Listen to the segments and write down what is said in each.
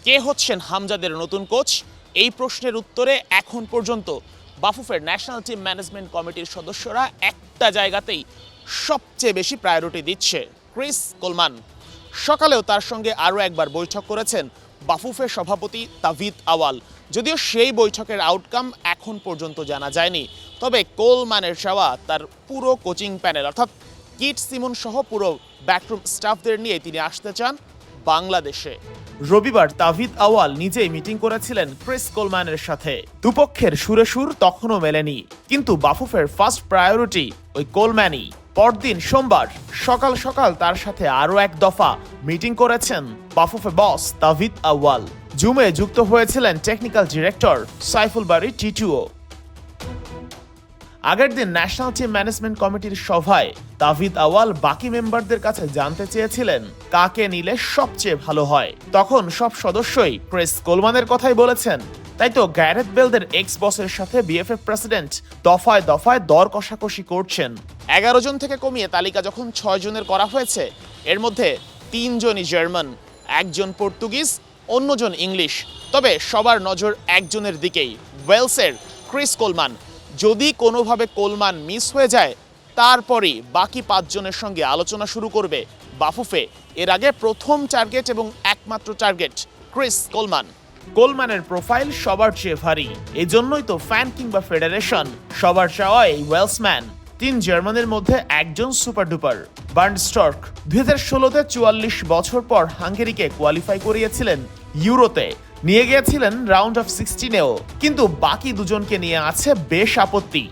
কে হচ্ছেন হামজাদের নতুন কোচ? এই প্রশ্নের উত্তরে এখন পর্যন্ত বাফুফের ন্যাশনাল টিম ম্যানেজমেন্ট কমিটির সদস্যরা একটা জায়গাতেই সবচেয়ে বেশি প্রায়োরিটি দিচ্ছে, ক্রিস কোলমান। সকালেও তার সঙ্গে আরও একবার বৈঠক করেছেন বাফুফের সভাপতি তাভিদ আওয়াল। যদিও সেই বৈঠকের আউটকাম এখন পর্যন্ত জানা যায়নি, তবে কোলম্যানের চাওয়া তার পুরো কোচিং প্যানেল অর্থাৎ কিট সিমন সহ পুরো ব্যাকরুম স্টাফদের নিয়ে তিনি আসতে চান বাংলাদেশে। রবিবার তাভিদ আওয়াল নিজেই মিটিং করেছিলেন ক্রিস কোলম্যানের সাথে। দুপক্ষের সুরে সুর তখনও মেলেনি, কিন্তু বাফুফের ফার্স্ট প্রায়োরিটি ওই কোলম্যানই। পরদিন সোমবার সকাল সকাল তার সাথে আরও এক দফা মিটিং করেছেন বাফুফে বস তাভিদ আওয়াল। জুমে যুক্ত হয়েছিলেন টেকনিক্যাল ডিরেক্টর সাইফুল বারী টিটুও। আগের দিন ন্যাশনাল টিম ম্যানেজমেন্ট কমিটির সভায় তাভিদ আওয়াল বাকি মেম্বারদের কাছে জানতে চেয়েছিলেন কাকে নিলে সবচেয়ে ভালো হয়। তখন সব সদস্যই ক্রিস কোলম্যানের কথাই বলেছেন। তাই তো গ্যারেথ বেলদের এক্স বসের সাথে বিএফএ প্রেসিডেন্ট দফায় দফায় দর কষাকষি করছেন। 11 জন থেকে কমিয়ে তালিকা যখন 6 জনের করা হয়েছে, এর মধ্যে 3 জনই জার্মান, 1 জন পর্তুগিজ, অন্যজন ইংলিশ। তবে সবার নজর একজনের দিকেই, ওয়েলসের ক্রিস কোলম্যান। যদি কোনোভাবে কোলম্যান মিস হয়ে যায়, তারপরেই বাকি 5 জনের সঙ্গে আলোচনা শুরু করবে বাফুফে। এর আগে প্রথম টার্গেট এবং একমাত্র টার্গেট ক্রিস কোলম্যান। কোলম্যানের প্রোফাইল সবার চেয়ে ভারী, এই জন্যই তো ফ্যান কিংবা ফেডারেশন সবার চাওয়া এই ওয়েলসম্যান। 3 জার্মানের মধ্যে একজন সুপার ডুপার বার্ন স্টর্ক। 2016-তে 44 বছর পর হাঙ্গেরিকে কোয়ালিফাই করিয়েছিলেন ইউরোতে, নিয়ে গিয়েছিলেন রাউন্ড অফ 16-এও। কিন্তু বাকি দুজনকে নিয়ে আছে বেশ আপত্তি।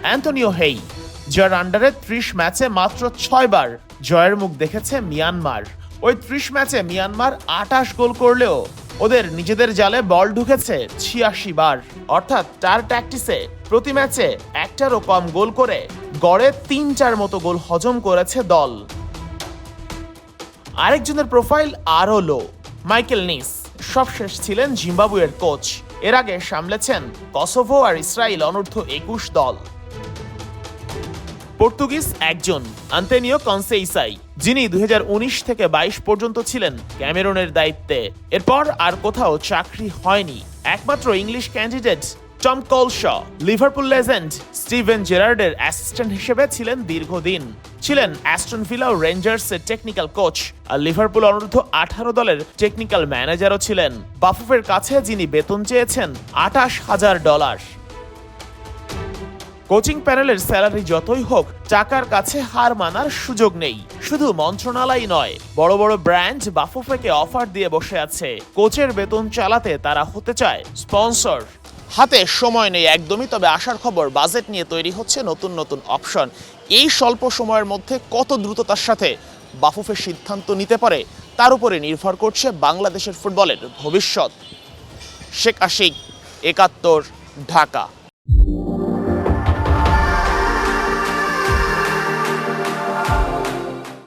অ্যান্টনিও হেই, যার আন্ডারে 30 ম্যাচে মাত্র 6 বার জয়ের মুখ দেখেছে মিয়ানমার। ওই 30 ম্যাচে মিয়ানমার 28 গোল করলেও ওদের নিজেদের জালে বল ঢুকেছে 86 বার। অর্থাৎ টার ট্যাকটিসে প্রতি ম্যাচে একটারও কম গোল করে গড়ে 3-4 মতো গোল হজম করেছে দল। আরেকজনের প্রোফাইল আরও লো, মাইকেল নিস। সবশেষ ছিলেন জিম্বাবুয়ের কোচ, এর আগে সামলেছেন কসোভো আর ইসরায়েল অনূর্ধ্ব 21 দল। পর্তুগিজ একজন আন্তোনিও কনসেইসাই, যিনি 2019 থেকে 22 পর্যন্ত ছিলেন ক্যামেরুনের দায়িত্বে। এরপর আর কোথাও চাকরি হয়নি। একমাত্র English candidate Tom Culshaw, Liverpool legend Steven জেরার্ডের অ্যাসিস্ট্যান্ট হিসেবে ছিলেন দীর্ঘদিন। ছিলেন অ্যাস্টন ভিলা ও রেঞ্জার্সের টেকনিক্যাল কোচ, আর লিভারপুল অনূর্ধ্ব 18 দলের টেকনিক্যাল ম্যানেজারও ছিলেন। বাফুফের কাছে যিনি বেতন চেয়েছেন $28,000। কোচিং প্যানেলের স্যালারি যতই হোক, টাকার কাছে হার মানার সুযোগ নেই। শুধু মন্ত্রণালয় নয়, বড় বড় ব্র্যান্ড বাফুফেকে অফার দিয়ে বসে আছে। কোচের বেতন চালাতে তারা হতে চায় স্পন্সর। হাতে সময় নেই একদমই, তবে আসার খবর বাজেট নিয়ে তৈরি হচ্ছে নতুন নতুন অপশন। এই স্বল্প সময়ের মধ্যে কত দ্রুততার সাথে বাফুফে সিদ্ধান্ত নিতে পারে, তার উপরে নির্ভর করছে বাংলাদেশের ফুটবলের ভবিষ্যৎ। শেখ আশিক, 71, ঢাকা।